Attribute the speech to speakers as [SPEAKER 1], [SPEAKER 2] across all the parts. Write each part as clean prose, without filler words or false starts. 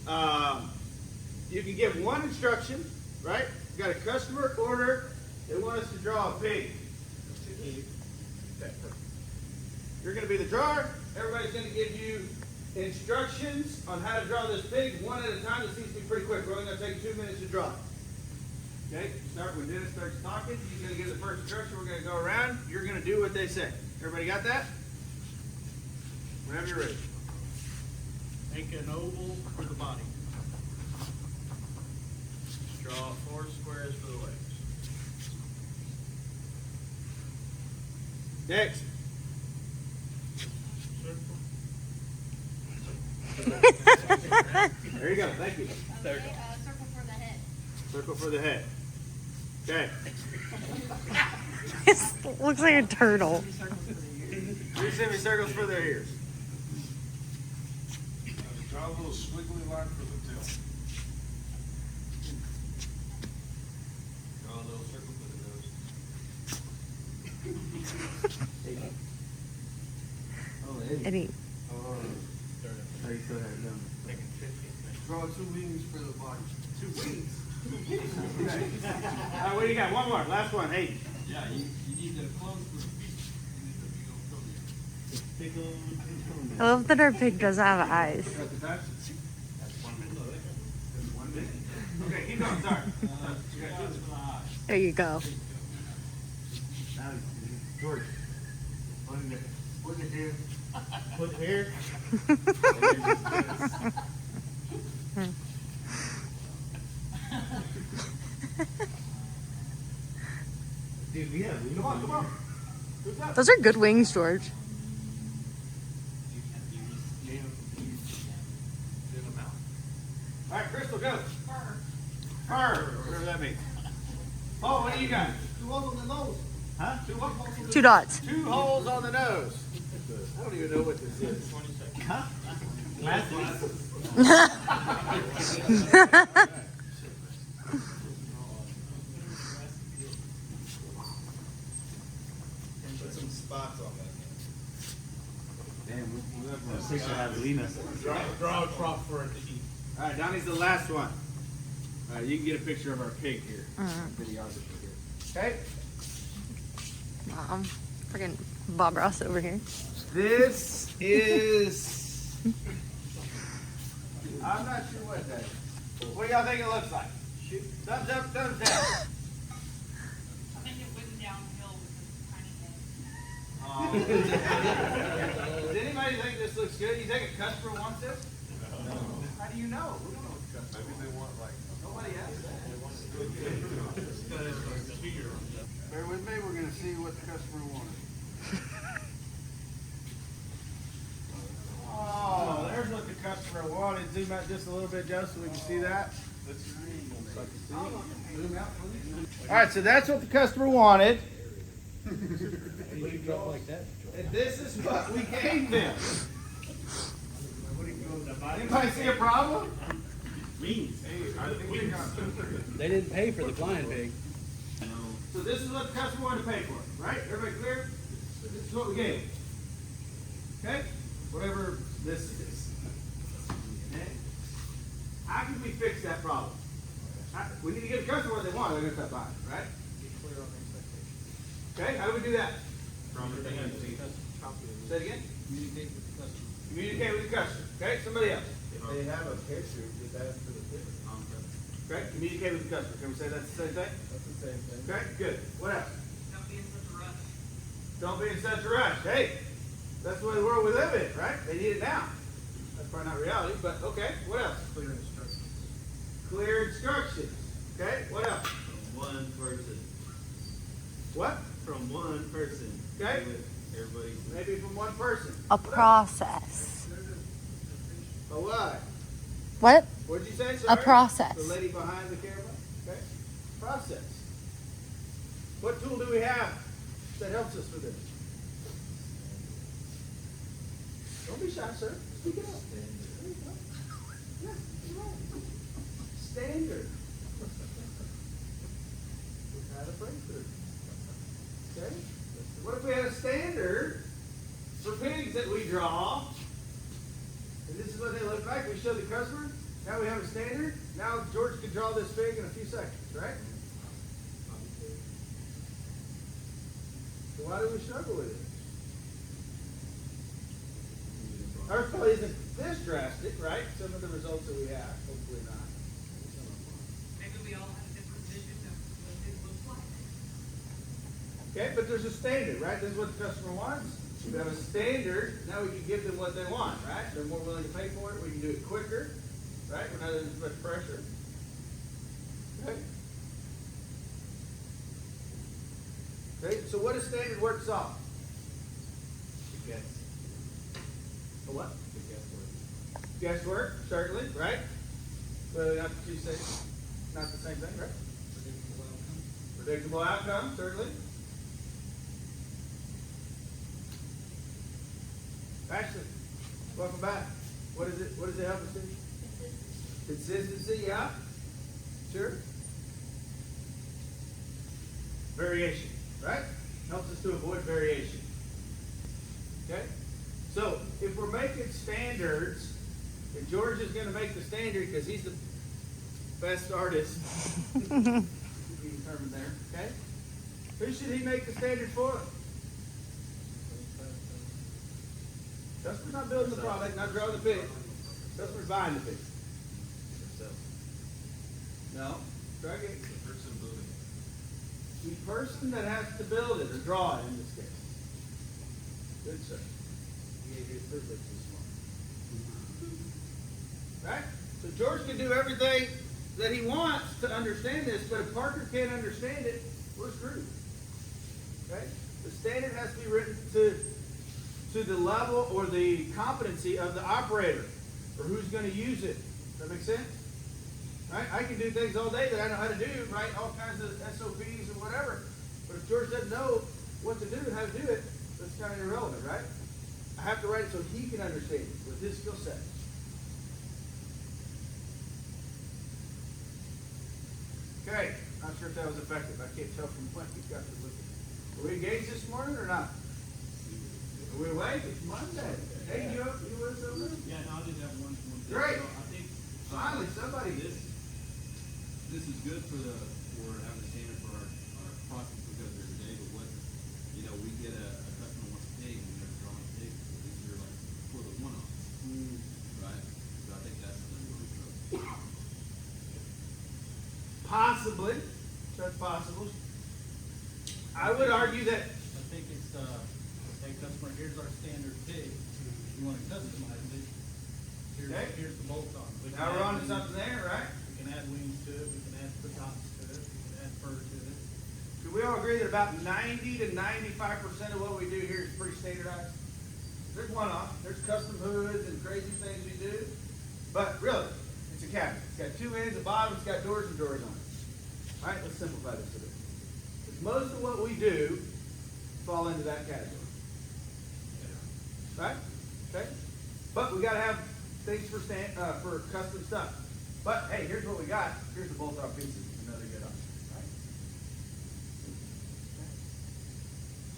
[SPEAKER 1] You can give one instruction, right? You got a customer order. They want us to draw a pig. You're going to be the drawer. Everybody's going to give you instructions on how to draw this pig one at a time. This needs to be pretty quick. We're only going to take 2 minutes to draw. Okay? Start when Dennis starts talking. He's going to give the first instruction. We're going to go around. You're going to do what they say. Everybody got that? Whenever you're ready.
[SPEAKER 2] Make an oval for the body. Draw 4 squares for the legs.
[SPEAKER 1] Next. There you go. Thank you.
[SPEAKER 2] There you go.
[SPEAKER 3] Circle for the head.
[SPEAKER 1] Circle for the head. Okay.
[SPEAKER 4] It looks like a turtle.
[SPEAKER 1] 3 semicircles for their ears.
[SPEAKER 5] Draw a little squiggly line for the tail.
[SPEAKER 2] Draw a little circle for the nose.
[SPEAKER 4] Eddie.
[SPEAKER 5] Draw 2 wings for the body.
[SPEAKER 1] 2 wings. All right, what do you got? One more. Last one. 8.
[SPEAKER 2] Yeah, you need the clothes for the feet. You need the big old
[SPEAKER 4] I love that our pig doesn't have eyes.
[SPEAKER 1] Got the time?
[SPEAKER 2] That's 1 minute.
[SPEAKER 1] 1 minute. Okay, keep going. Sorry. You got
[SPEAKER 2] For the eyes.
[SPEAKER 4] There you go.
[SPEAKER 1] Now, George. Put it here. Put it here. Dude, we have. Come on, come on. Who's up?
[SPEAKER 4] Those are good wings, George.
[SPEAKER 1] All right, Crystal, go. Fur. Whatever that means. Oh, what do you got?
[SPEAKER 5] 2 holes on the nose.
[SPEAKER 1] Huh? 2 holes.
[SPEAKER 4] 2 dots.
[SPEAKER 1] 2 holes on the nose. I don't even know what this is.
[SPEAKER 2] 20 seconds.
[SPEAKER 1] Huh? Glasses?
[SPEAKER 5] Put some spots on that.
[SPEAKER 1] Damn, we're going to take that Lena.
[SPEAKER 2] Draw a trough for it to eat.
[SPEAKER 1] All right, Donnie's the last one. All right, you can get a picture of our pig here. Videographer here. Okay?
[SPEAKER 4] Mom. Freaking Bob Ross over here.
[SPEAKER 1] This is. I'm not sure what that is. What do y'all think it looks like? Shoot. Thumbs up, thumbs down.
[SPEAKER 3] I think it went downhill with this tiny head.
[SPEAKER 1] Does anybody think this looks good? You think a customer wants this? No. How do you know? We don't know what the customer wants.
[SPEAKER 5] Maybe they want like.
[SPEAKER 1] Nobody asked that. Bear with me, we're going to see what the customer wanted. Oh, there's what the customer wanted. Zoom out just a little bit, Joe, so we can see that. Zoom out, please. All right, so that's what the customer wanted. And this is what we gave them. Anybody see a problem?
[SPEAKER 2] They didn't pay for the flying pig.
[SPEAKER 1] So this is what the customer wanted to pay for, right? Everybody clear? This is what we gave. Okay? Whatever this is. Okay? How can we fix that problem? We need to give the customer what they want. They're going to stop buying, right? Okay? How do we do that? Say it again? Communicate with the customer. Okay? Somebody else.
[SPEAKER 5] If they have a picture, just ask for the picture.
[SPEAKER 1] Okay? Communicate with the customer. Can we say that's the same thing?
[SPEAKER 5] That's the same thing.
[SPEAKER 1] Okay? Good. What else?
[SPEAKER 3] Don't be in such a rush.
[SPEAKER 1] Don't be in such a rush. Hey, that's the way the world we live in, right? They need it now. That's probably not reality, but okay. What else?
[SPEAKER 5] Clear instructions.
[SPEAKER 1] Clear instructions. Okay. What else?
[SPEAKER 6] From one person.
[SPEAKER 1] What?
[SPEAKER 6] From one person.
[SPEAKER 1] Okay.
[SPEAKER 6] Everybody's.
[SPEAKER 1] Maybe from one person.
[SPEAKER 4] A process.
[SPEAKER 1] A what?
[SPEAKER 4] What?
[SPEAKER 1] What did you say?
[SPEAKER 4] A
[SPEAKER 1] Sorry?
[SPEAKER 4] process.
[SPEAKER 1] The lady behind the camera. Okay. Process. What tool do we have that helps us with this? Don't be shy, sir. Speak it up. There you go. Yeah, you're right. Standard. We've had a breakthrough. Okay? What if we had a standard for pigs that we draw? And this is what they look like. We show the customer. Now we have a standard. Now George can draw this big in a few seconds, right? So why do we struggle with it? Ours probably isn't this drastic, right? Some of the results that we have, hopefully not.
[SPEAKER 3] Maybe we all have a different vision of what it looks like.
[SPEAKER 1] Okay, but there's a standard, right? This is what the customer wants. We have a standard, now we can give them what they want, right? They're more willing to pay for it, we can do it quicker, right? We're not under as much pressure. Okay? Okay, so what does standard work solve?
[SPEAKER 6] Guess.
[SPEAKER 1] A what?
[SPEAKER 6] The guesswork.
[SPEAKER 1] Guesswork, certainly, right? But not the two same, not the same thing, right? Predictable outcome, certainly. Ashley, welcome back. What is it? What does it help us do? Consistency, yeah. Sure. Variation, right? Helps us to avoid variation. Okay? So, if we're making standards, and George is going to make the standard because he's the best artist, to be determined there, okay? Who should he make the standard for? Customer's not building the product, not drawing the pig. Customer's buying the pig. No. Try again.
[SPEAKER 2] The person building.
[SPEAKER 1] The person that has to build it or draw it in this case. Good sir. He gave you his privilege this morning. Right? So George can do everything that he wants to understand this, but if Parker can't understand it, we're screwed. Okay? The standard has to be written to the level or the competency of the operator or who's going to use it. Does that make sense? Right? I can do things all day that I know how to do, right? All kinds of SOPs or whatever. But if George doesn't know what to do and how to do it, that's kind of irrelevant, right? I have to write it so he can understand it with his skill set. Okay, not sure if that was effective. I can't tell from what you've got to look at. Are we engaged this morning or not? Are we awake? It's Monday. Hey, you with us over there?
[SPEAKER 2] Yeah, no, I did have one thing.
[SPEAKER 1] Great.
[SPEAKER 2] So I think.
[SPEAKER 1] Finally, somebody.
[SPEAKER 2] This is good for having a standard for our process because there's a day, but what, we get a customer wants a pig and they're drawing a pig, so these are like for the one-off, right? So I think that's something we're really
[SPEAKER 1] Possibly. That's possible. I would argue that.
[SPEAKER 7] I think it's, hey customer, here's our standard pig. If you wanna customize it,
[SPEAKER 1] Okay.
[SPEAKER 7] here's the bolt on.
[SPEAKER 1] Now we're on to something there, right?
[SPEAKER 7] We can add wings to it, we can add croutons to it, we can add fur to it.
[SPEAKER 1] Could we all agree that about 90 to 95% of what we do here is pretty standardized? There's one-off. There's custom hoods and crazy things we do. But really, it's a cabinet. It's got two ends, a bottom, it's got doors and drawers on it. All right, let's simplify this a bit. Because most of what we do fall into that category. Right? Okay? But we got to have things for custom stuff. But hey, here's what we got. Here's the bolt-on pieces. Another good option. Right?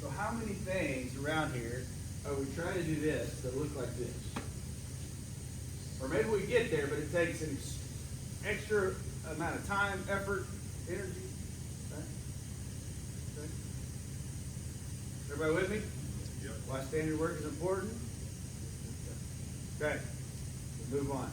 [SPEAKER 1] So how many things around here are we trying to do this that look like this? Or maybe we get there, but it takes an extra amount of time, effort, energy. Right? Okay. Everybody with me?
[SPEAKER 2] Yep.
[SPEAKER 1] Why standard work is important? Okay, move on.